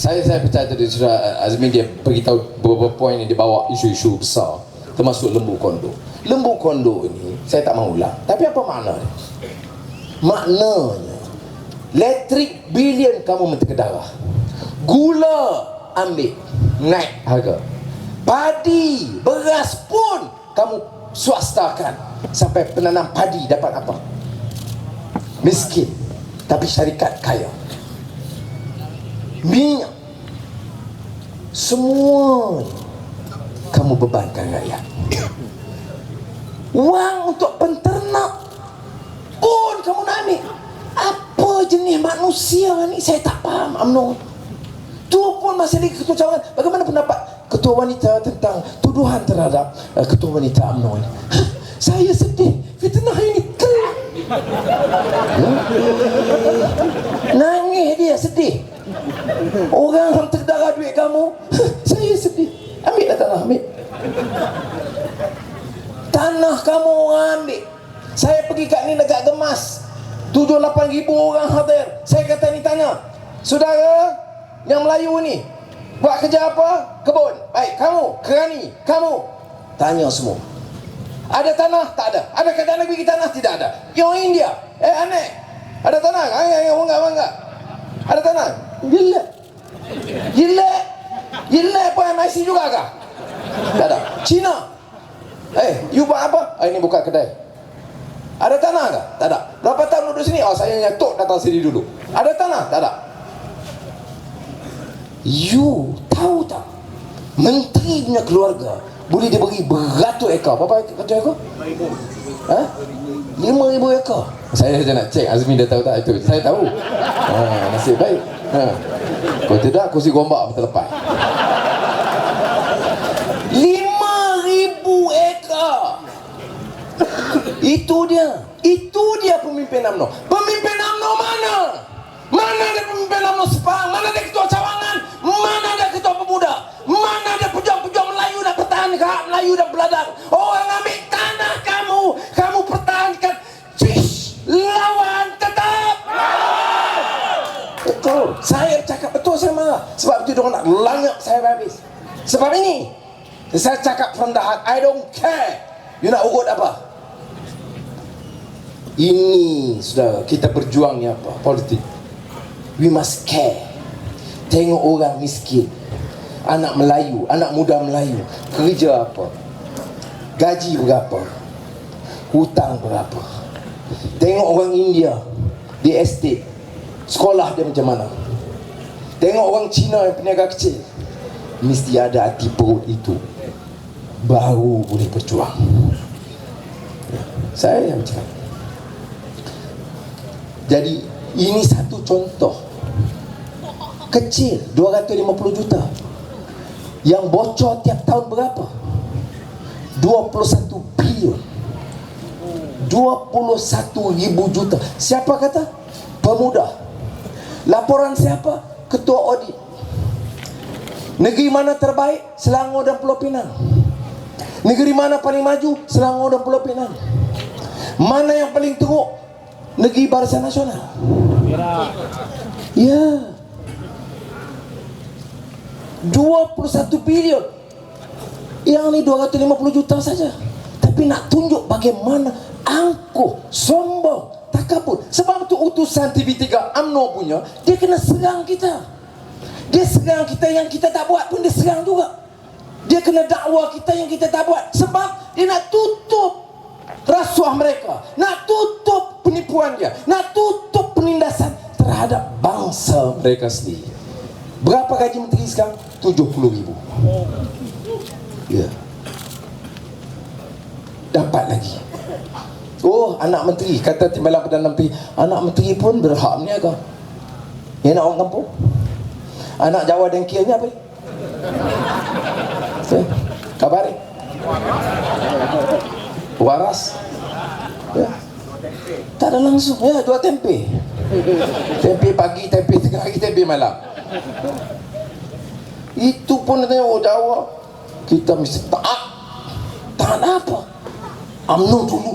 Saya percaya tadi sudah Azmi dia beritahu beberapa poin yang dibawa isu-isu besar, termasuk lembu kondo. Lembu kondo ini saya tak mahu ulang, tapi apa makna dia? Maknanya elektrik bilion kamu menteri ke darah, gula ambil naik harga, padi beras pun kamu swastakan, sampai penanam padi dapat apa? Miskin, tapi syarikat kaya. Minyak, semua kamu bebankan rakyat. Wang untuk penternak pun kamu nak ambil. Apa jenis manusia ni? Saya tak faham UMNO. Tu pun masih lagi ketua cawangan. Bagaimana pendapat ketua wanita tentang tuduhan terhadap ketua wanita UMNO ni? Saya sedih. Fitnah ini kelak. Nangis dia, sedih. Orang terdarah duit kamu. Saya sedih. Ambil lah tanah, ambil. Tanah kamu orang ambil. Saya pergi kat ni dekat Gemas, 7-8 ribu orang hadir. Saya kata ni tanya, saudara yang Melayu ni buat kerja apa? Kebun. Baik, kamu Kerani, kamu tanya semua. Ada tanah? Tak ada. Ada kata nak bagi tanah? Tidak ada. Yang India, aneh. Ada tanah? Bangga. Ada tanah? Gila. Apa MIC juga kah? Tak ada. Cina, you buat apa? Ini buka kedai. Ada tanah kah? Tak ada. Berapa tahun duduk sini? Saya nyatuk datang sini dulu. Ada tanah? Tak ada. You tahu tak, menteri punya keluarga boleh dia bagi beratus ekar. Berapa ekar? 5,000 ekar. Saya saja nak cek Azmi dah tahu tak itu. Saya tahu. Nasib baik. Kalau tidak kursi gombak terlepas. 5,000 ekar. Itu dia pemimpin UMNO. Pemimpin UMNO mana? Mana ada pemimpin UMNO Sepang? Mana ada ketua cawangan? Mana ada ketua pemuda? Mana ada pejuang-pejuang Melayu nak pertahankan hak Melayu dan beladang? Orang ambil tanah kamu, kamu pertahankan. Lawan tetap. Betul. Saya cakap betul, saya marah. Sebab itu diorang nak langap saya habis. Sebab ini saya cakap from the heart, I don't care you nak urut apa. Ini saudara, kita berjuang ni apa? Politik. We must care. Tengok orang miskin, anak Melayu, anak muda Melayu, kerja apa, gaji berapa, hutang berapa. Tengok orang India di estate, sekolah dia macam mana. Tengok orang Cina yang peniaga kecil. Mesti ada hati perut itu, baru boleh berjuang. Saya yang cakap. Jadi ini satu contoh kecil, 250 juta. Yang bocor tiap tahun berapa? 21 bilion. 21,000 juta. Siapa kata? Pemuda. Laporan siapa? Ketua audit. Negeri mana terbaik? Selangor dan Pulau Pinang. Negeri mana paling maju? Selangor dan Pulau Pinang. Mana yang paling teruk? Negeri Barisan Nasional. Ya. 21 bilion. Yang ni 250 juta saja. Tapi nak tunjuk bagaimana angkuh, sombong, takabur. Sebab tu utusan TV3 UMNO punya, dia kena serang kita. Dia serang kita, yang kita tak buat pun dia serang juga. Dia kena dakwa kita yang kita tak buat. Sebab dia nak tutup rasuah mereka, nak tutup penipuan dia, nak tutup penindasan terhadap bangsa mereka sendiri. Berapa gaji menteri sekarang? 70,000. Ya. Dapat lagi. Oh, anak menteri, kata Timbalan Perdana Menteri, anak menteri pun berhak berniaga. Yang nak orang kampung. Anak Jawa dengki ni apa ni? Kabar ni? Waras. Ya. Tak ada langsung. Ya, 2 tempe. Tempe pagi, tempe tengah hari, tempe malam. Itu pun katanya, oh Jawa, kita mesti taat. Taat apa? UMNO dulu,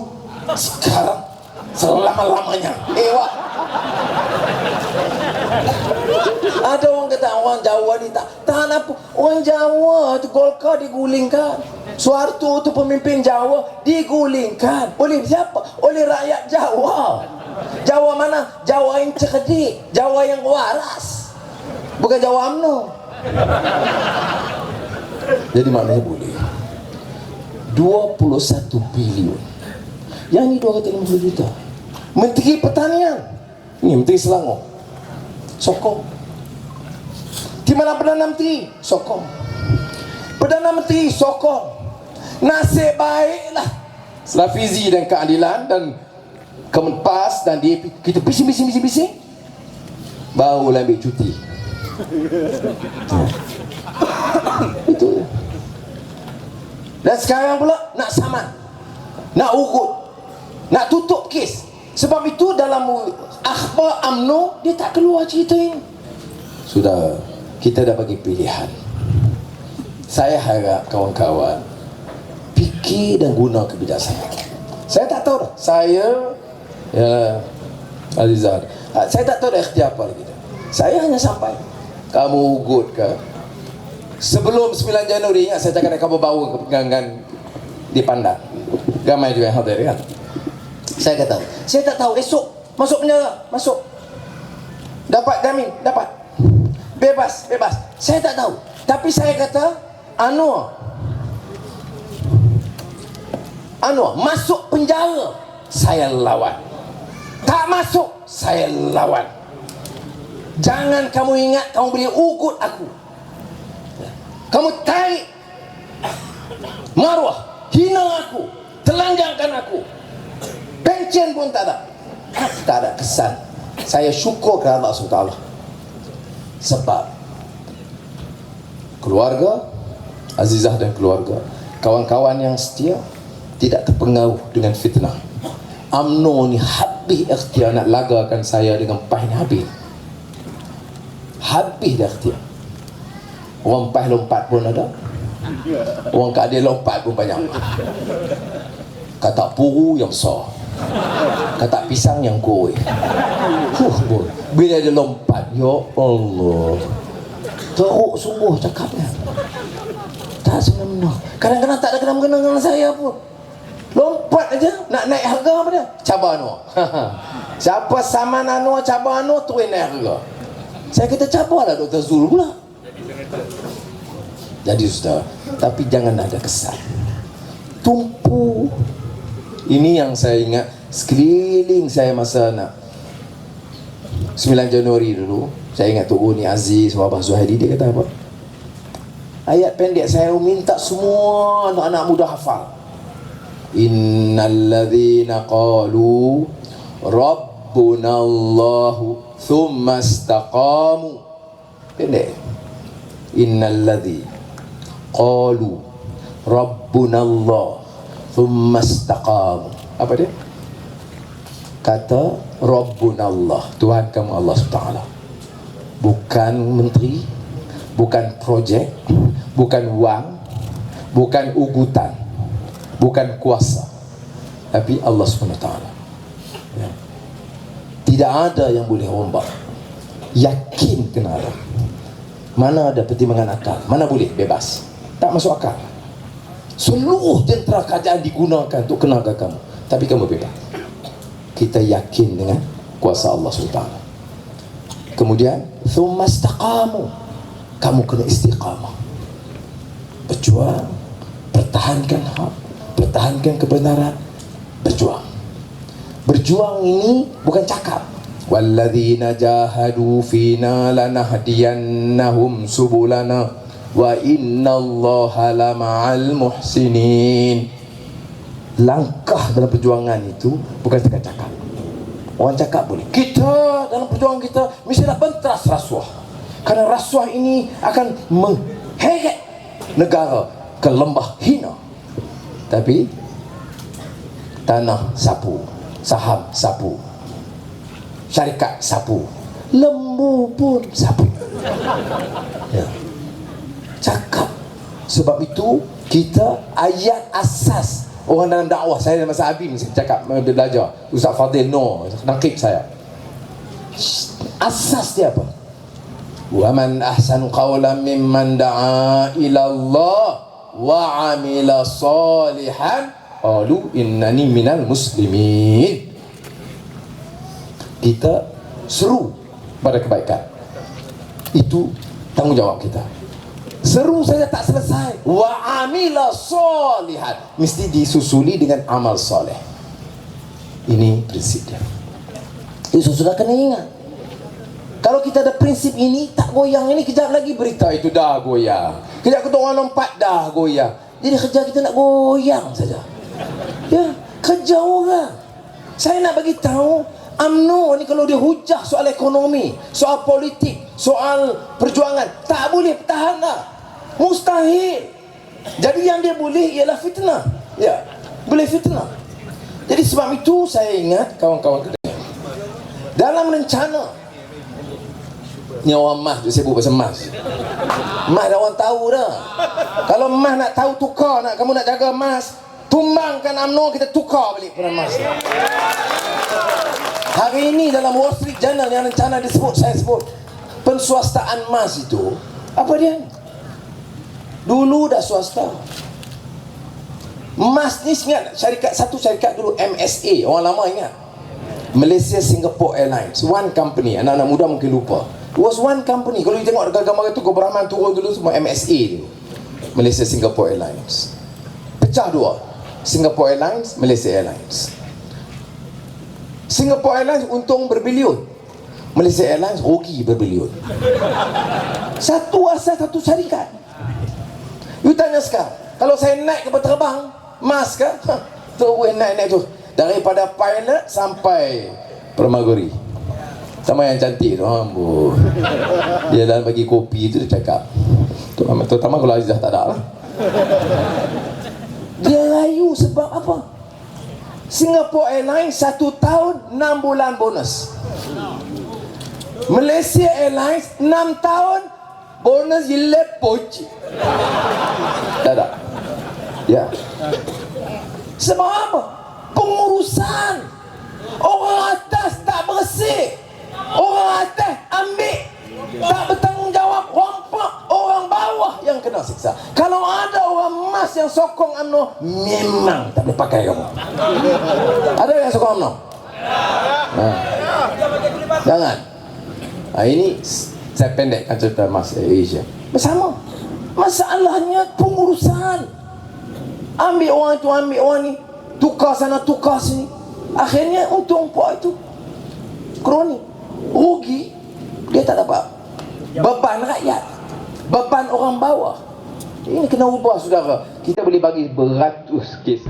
sekarang selama-lamanya. Wah. Ada orang kata, orang Jawa ni tak tahan apa. Orang Jawa tu Golkar digulingkan, Suharto tu pemimpin Jawa digulingkan. Oleh siapa? Oleh rakyat Jawa. Jawa mana? Jawa yang cerdik, Jawa yang waras, bukan Jawa UMNO. Jadi maknanya boleh 21 bilion. Yang ni 250 juta. Menteri Pertanian ni, Menteri Selangor sokong. Di mana Perdana Menteri sokong. Perdana Menteri sokong. Nasib baiklah Lafizi dan Keadilan dan Kemenpas dan DAP kita bising baru ambil cuti. Itu. Dan sekarang pula nak saman, nak urut, nak tutup kes. Sebab itu dalam akhbar UMNO dia tak keluar cerita ini. Sudah, kita dah bagi pilihan. Saya harap kawan-kawan fikir dan guna kebijaksanaan. Saya tak tahu dah. Saya Azizah, saya tak tahu dah ikhtiar apa lagi dah. Saya hanya sampai kamu ugut ke sebelum 9 Januari. Ingat saya cakap kamu bawa ke pegangan di Pandan. Ramai juga yang hadir kan. Saya kata, saya tak tahu esok masuk penjara, masuk, dapat jamin, dapat bebas. Saya tak tahu. Tapi saya kata Anwar masuk penjara, saya lawan. Tak masuk, saya lawan. Jangan kamu ingat kamu boleh ugut aku. Kamu tarik maruah, hina aku, telanjangkan aku, pencen pun tak ada kesan. Saya syukur kepada Allah SWT. Sebab keluarga Azizah dan keluarga, kawan-kawan yang setia, tidak terpengaruh dengan fitnah. UMNO ni habis ikhtiar nak lagakan saya dengan PAS ni, habis dah ikhtiar. Orang PAS lompat pun ada, orang Keadilan lompat pun banyak. Kata puru yang besar, kata pisang yang kuih. Bila dia lompat, ya Allah, teruk sungguh cakapnya. Tak sebenarnya. Kadang-kadang tak ada kena-mengena dengan saya pun. Lompat aja, nak naik harga apa dia? Cabar Anwar. Siapa saman Anwar, cabar Anwar, turun naik harga. Saya kata cabarlah Dr. Zul pula. Jadi sudah, tapi jangan ada kesan tumpu. Ini yang saya ingat sekeliling saya masa nak 9 Januari dulu. Saya ingat Tok Uni Aziz, Wabah Zuhairi, dia kata apa? Ayat pendek saya minta semua anak-anak muda hafal. Innalladzina qalu Rabbunallahu thumma istaqamu. Pendek. Innalladzi qalu Rabbunallah thumma istaqamu. Apa dia? Kata Rabbunallah, Tuhan kamu Allah SWT. Bukan menteri, bukan projek, bukan wang, bukan ugutan, bukan kuasa, tapi Allah SWT. Ya. Tidak ada yang boleh rombak. Yakin kena ada. Mana ada pertimbangan akal? Mana boleh bebas? Tak masuk akal. Seluruh jentera kerajaan digunakan untuk kenakan kamu, tapi kamu bebas. Kita yakin dengan kuasa Allah SWT. Kemudian thumma istaqamu, kamu kena istiqamah, berjuang, pertahankan hak, pertahankan kebenaran, berjuang ini bukan cakap. Walladzina jahadu fina lanahdiyannahum subulana wa innallaha lama'al muhsinin. Langkah dalam perjuangan itu bukan sekadar cakap. Orang cakap boleh. Kita dalam perjuangan kita mestilah bentras rasuah. Kerana rasuah ini akan mengheret negara ke lembah hina. Tapi tanah sapu, saham sapu, syarikat sapu, lembu pun sapu. Ya. Cakap. Sebab itu kita ayat asas orang dalam dakwah. Saya masa Abim saya cakap belajar, Ustaz Fadil Noor nakib saya. Asas dia apa? Wa man ahsanu qawlan mimman da'a ila Allah wa amila salihan qalu innani minal muslimin. Kita seru pada kebaikan. Itu tanggungjawab kita. Seru saja tak selesai. Wa amila salihan, mesti disusuli dengan amal soleh. Ini prinsip dia. Itu sudah kena ingat. Kalau kita ada prinsip ini, tak goyang ini, kejap lagi berita itu dah goyang. Kejap kita orang lompat dah goyang. Jadi kerja kita nak goyang saja. Ya, kerja orang. Saya nak bagi tahu, UMNO ni kalau dia hujah soal ekonomi, soal politik, soal perjuangan, tak boleh bertahan dah. Mustahil. Jadi yang dia boleh ialah fitnah. Ya, boleh fitnah. Jadi sebab itu saya ingat kawan-kawan kita, dalam rencana ni orang mas tu sibuk pasal mas. Mas dah orang tahu dah. Kalau mas nak tahu tukar, nak kamu nak jaga mas, tumbangkan UMNO, kita tukar balik pada mas. Hari ini dalam Wall Street Journal yang rencana disebut, saya sebut penswastaan mas itu. Apa dia? Dulu dah swasta. Mas ni ingat satu syarikat dulu, MSA, orang lama ingat, Malaysia Singapore Airlines, one company. Anak-anak muda mungkin lupa. It was one company. Kalau you tengok gambar itu, Gobra Rahman turun dulu semua MSA dulu, Malaysia Singapore Airlines. Pecah dua, Singapore Airlines, Malaysia Airlines. Singapore Airlines untung berbilion, Malaysia Airlines rugi berbilion. Satu asas, satu syarikat. You tanya sekarang, kalau saya naik kapal terbang, mas kan? Terus naik tu, daripada pilot sampai pramaguri, sama yang cantik tu, ambul. Dia dalam bagi kopi tu, dia cakap, terutama kalau Azizah tak ada lah. Dia layu sebab apa? Singapore Airlines 1 tahun 6 bulan bonus. Malaysia Airlines 6 tahun bonus poci. Tak ada. Ya. Sebab apa? Pengurusan. Orang atas tak bersih. Orang atas ambil, tak bertanggungjawab, rompak. Orang bawah yang kena siksa. Kalau ada orang mas yang sokong UMNO, memang tak boleh pakai kamu. Ada yang sokong UMNO? Jangan. Ini saya pendekkan cerita mas Asia. Bersama. Masalahnya pengurusan. Ambil orang itu, ambil orang ni, tukar sana, tukar sini. Akhirnya untung puak itu kroni, rugi. Dia tak dapat. Beban rakyat, beban orang bawah. Ini kena ubah, saudara. Kita boleh bagi beratus kes.